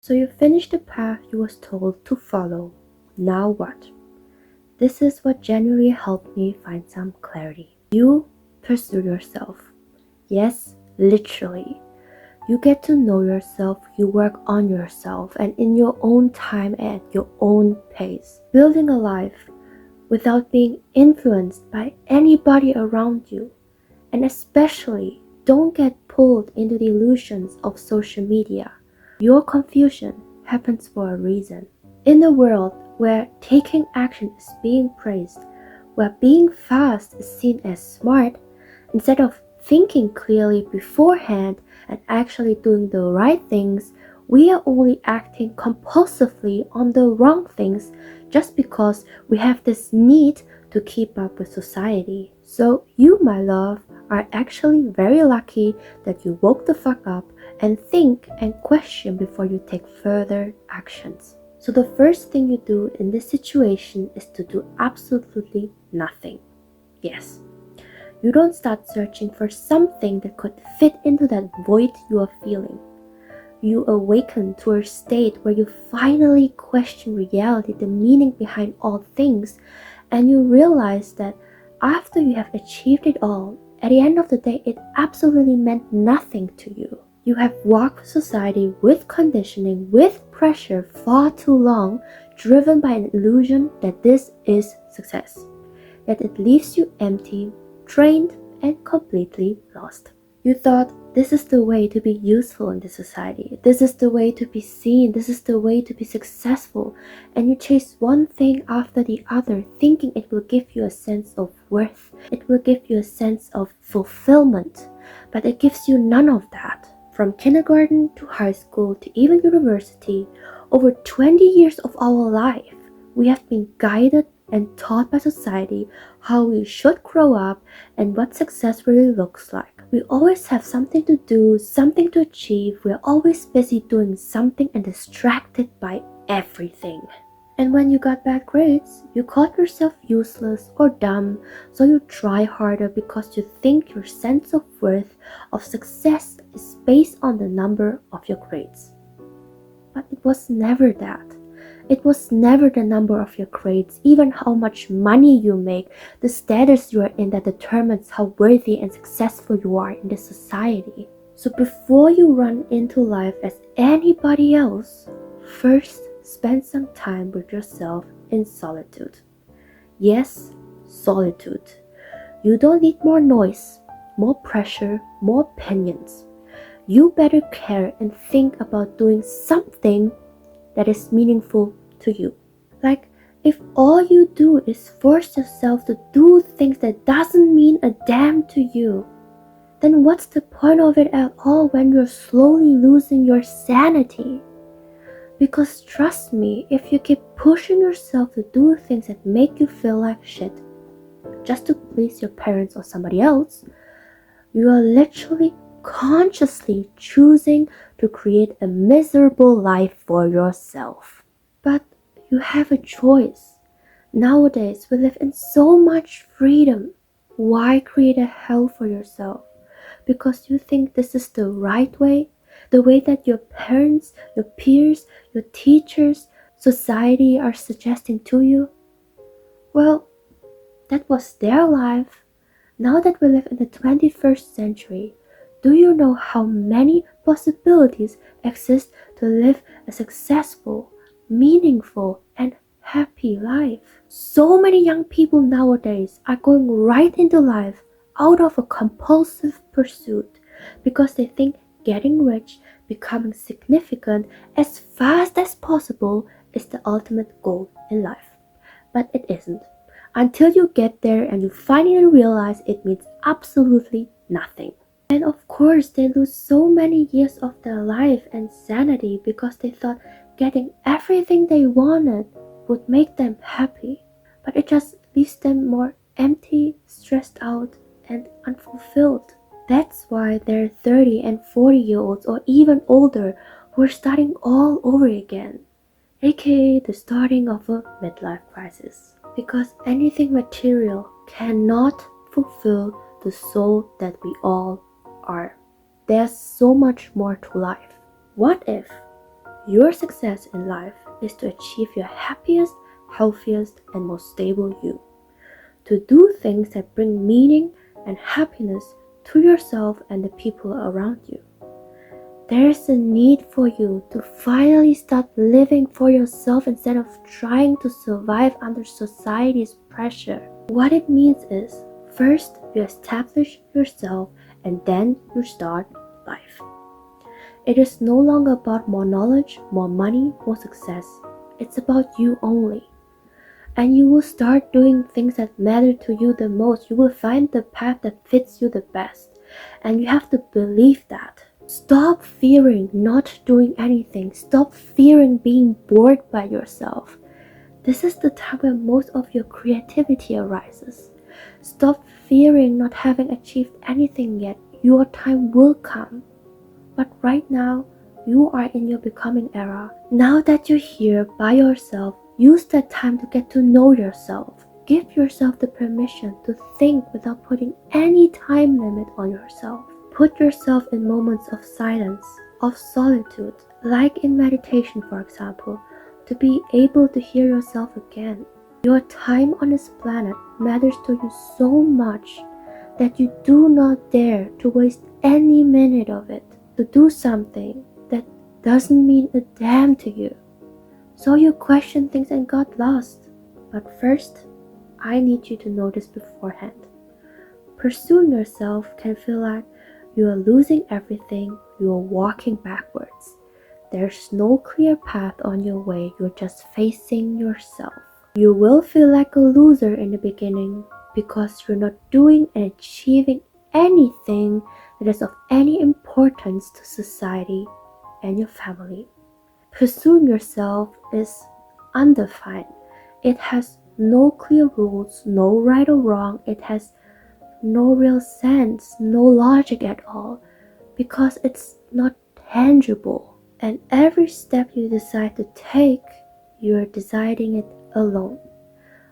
So you finished the path you was told to follow. Now what? This is what genuinely helped me find some clarity. You pursue yourself. Yes, literally. You get to know yourself, you work on yourself, and in your own time and at your own pace. Building a life without being influenced by anybody around you. And especially, don't get pulled into the illusions of social media. Your confusion happens for a reason. In a world where taking action is being praised, where being fast is seen as smart, instead of thinking clearly beforehand and actually doing the right things, we are only acting compulsively on the wrong things just because we have this need to keep up with society. So you, my love, are actually very lucky that you woke the fuck up and think and question before you take further actions. So the first thing you do in this situation is to do absolutely nothing. Yes. You don't start searching for something that could fit into that void you are feeling. You awaken to a state where you finally question reality, the meaning behind all things, and you realize that after you have achieved it all, at the end of the day, it absolutely meant nothing to you. You have walked society with conditioning, with pressure far too long, driven by an illusion that this is success. Yet it leaves you empty, drained, and completely lost. You thought this is the way to be useful in this society, this is the way to be seen, this is the way to be successful, and you chase one thing after the other, thinking it will give you a sense of worth, it will give you a sense of fulfillment, but it gives you none of that. From kindergarten to high school to even university, over 20 years of our life, we have been guided and taught by society how we should grow up and what success really looks like. We always have something to do, something to achieve. We're always busy doing something and distracted by everything. And when you got bad grades, you called yourself useless or dumb, so you try harder because you think your sense of worth, of success is based on the number of your grades. But it was never that. It was never the number of your grades, even how much money you make, the status you are in that determines how worthy and successful you are in this society. So before you run into life as anybody else, first spend some time with yourself in solitude. Yes, solitude. You don't need more noise, more pressure, more opinions. You better care and think about doing something that is meaningful to you. Like, if all you do is force yourself to do things that doesn't mean a damn to you, then what's the point of it at all when you're slowly losing your sanity? Because trust me, if you keep pushing yourself to do things that make you feel like shit, just to please your parents or somebody else, you are literally consciously choosing to create a miserable life for yourself. But you have a choice. Nowadays, we live in so much freedom. Why create a hell for yourself? Because you think this is the right way? The way that your parents, your peers, your teachers, society are suggesting to you? Well, that was their life. Now that we live in the 21st century, do you know how many possibilities exist to live a successful, meaningful, and happy life? So many young people nowadays are going right into life out of a compulsive pursuit because they think getting rich, becoming significant as fast as possible is the ultimate goal in life. But it isn't. Until you get there and you finally realize it means absolutely nothing. And of course, they lose so many years of their life and sanity because they thought getting everything they wanted would make them happy. But it just leaves them more empty, stressed out, and unfulfilled. That's why there are 30 and 40-year-olds or even older who are starting all over again, aka the starting of a midlife crisis. Because anything material cannot fulfill the soul that we all are. There's so much more to life. What if Your success in life is to achieve your happiest, healthiest, and most stable you. To do things that bring meaning and happiness to yourself and the people around you. There is a need for you to finally start living for yourself instead of trying to survive under society's pressure. What it means is, first you establish yourself and then you start life. It is no longer about more knowledge, more money, more success. It's about you only. And you will start doing things that matter to you the most. You will find the path that fits you the best. And you have to believe that. Stop fearing not doing anything. Stop fearing being bored by yourself. This is the time where most of your creativity arises. Stop fearing not having achieved anything yet. Your time will come. But right now, you are in your becoming era. Now that you're here by yourself, use that time to get to know yourself. Give yourself the permission to think without putting any time limit on yourself. Put yourself in moments of silence, of solitude, like in meditation for example, to be able to hear yourself again. Your time on this planet matters to you so much that you do not dare to waste any minute of it to do something that doesn't mean a damn to you. So you question things and got lost. But first, I need you to know this beforehand. Pursuing yourself can feel like you are losing everything, you are walking backwards. There's no clear path on your way, you're just facing yourself. You will feel like a loser in the beginning because you're not doing and achieving anything that is of any importance to society and your family. Pursuing yourself is undefined. It has no clear rules, no right or wrong. It has no real sense, no logic at all, because it's not tangible. And every step you decide to take, you're deciding it alone.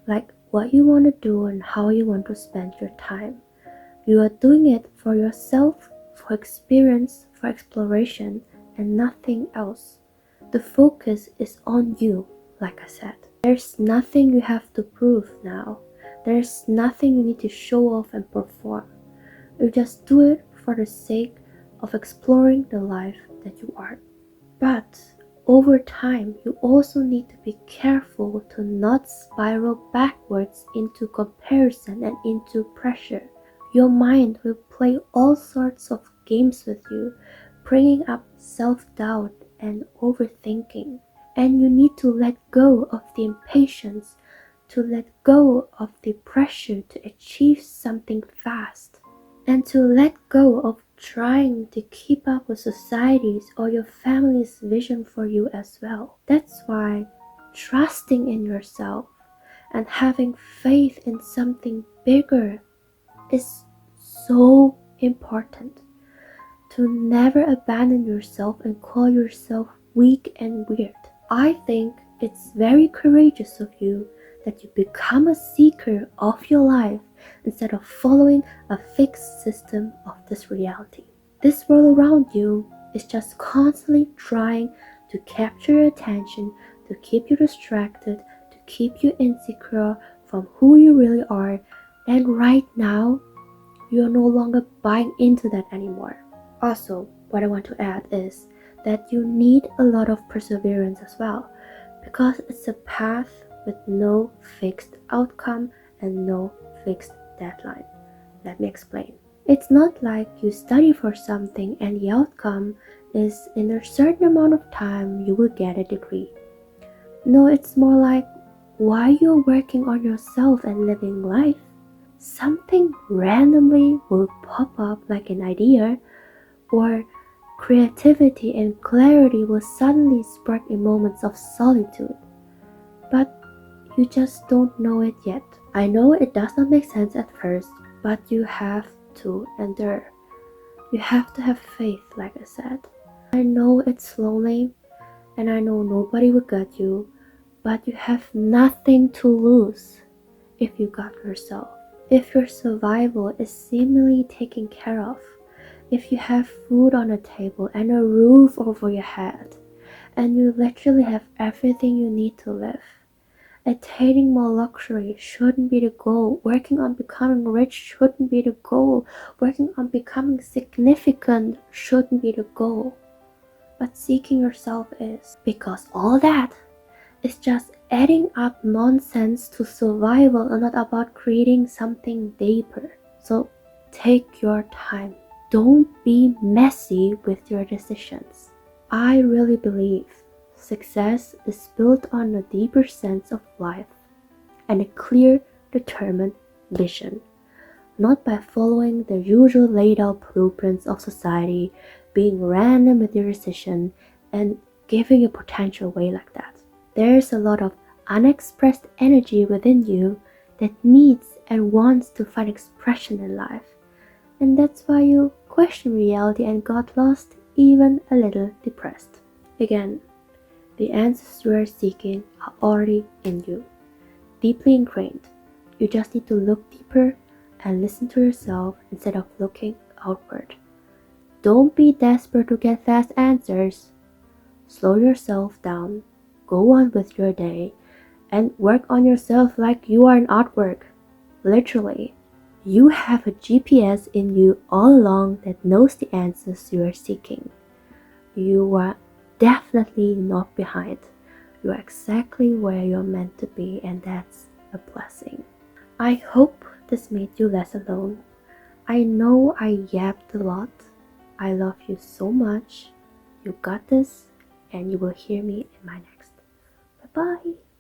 Like what you want to do and how you want to spend your time. You are doing it for yourself, for experience, for exploration, and nothing else. The focus is on you, like I said. There's nothing you have to prove now. There's nothing you need to show off and perform. You just do it for the sake of exploring the life that you are. But over time, you also need to be careful to not spiral backwards into comparison and into pressure. Your mind will play all sorts of games with you, bringing up self-doubt and overthinking. And you need to let go of the impatience, to let go of the pressure to achieve something fast, and to let go of trying to keep up with society's or your family's vision for you as well. That's why trusting in yourself and having faith in something bigger is so important. To never abandon yourself and call yourself weak and weird. I think it's very courageous of you that you become a seeker of your life instead of following a fixed system of this reality. This world around you is just constantly trying to capture your attention, to keep you distracted, to keep you insecure from who you really are, and right now, you are no longer buying into that anymore. Also, what I want to add is that you need a lot of perseverance as well, because it's a path with no fixed outcome and no fixed deadline. Let me explain. It's not like you study for something and the outcome is in a certain amount of time you will get a degree. No, it's more like while you're working on yourself and living life, something randomly will pop up like an idea, or creativity and clarity will suddenly spark in moments of solitude. But you just don't know it yet. I know it does not make sense at first, but you have to endure. You have to have faith, like I said. I know it's lonely, and I know nobody will get you, but you have nothing to lose if you got yourself. If your survival is seemingly taken care of, if you have food on the table and a roof over your head, and you literally have everything you need to live. Attaining more luxury shouldn't be the goal. Working on becoming rich shouldn't be the goal. Working on becoming significant shouldn't be the goal. But seeking yourself is. Because all that is just adding up nonsense to survival and not about creating something deeper. So take your time. Don't be messy with your decisions. I really believe success is built on a deeper sense of life and a clear, determined vision, not by following the usual laid out blueprints of society, being random with your decision, and giving a potential away like that. There's a lot of unexpressed energy within you that needs and wants to find expression in life, and that's why you question reality and got lost, even a little depressed. Again, the answers you are seeking are already in you, deeply ingrained. You just need to look deeper and listen to yourself instead of looking outward. Don't be desperate to get fast answers. Slow yourself down, go on with your day, and work on yourself like you are an artwork. Literally, you have a GPS in you all along that knows the answers you are seeking. You are definitely not behind. You are exactly where you're meant to be, and that's a blessing. I hope this made you less alone. I know I yapped a lot. I love you so much. You got this, and you will hear me in my next. Bye bye.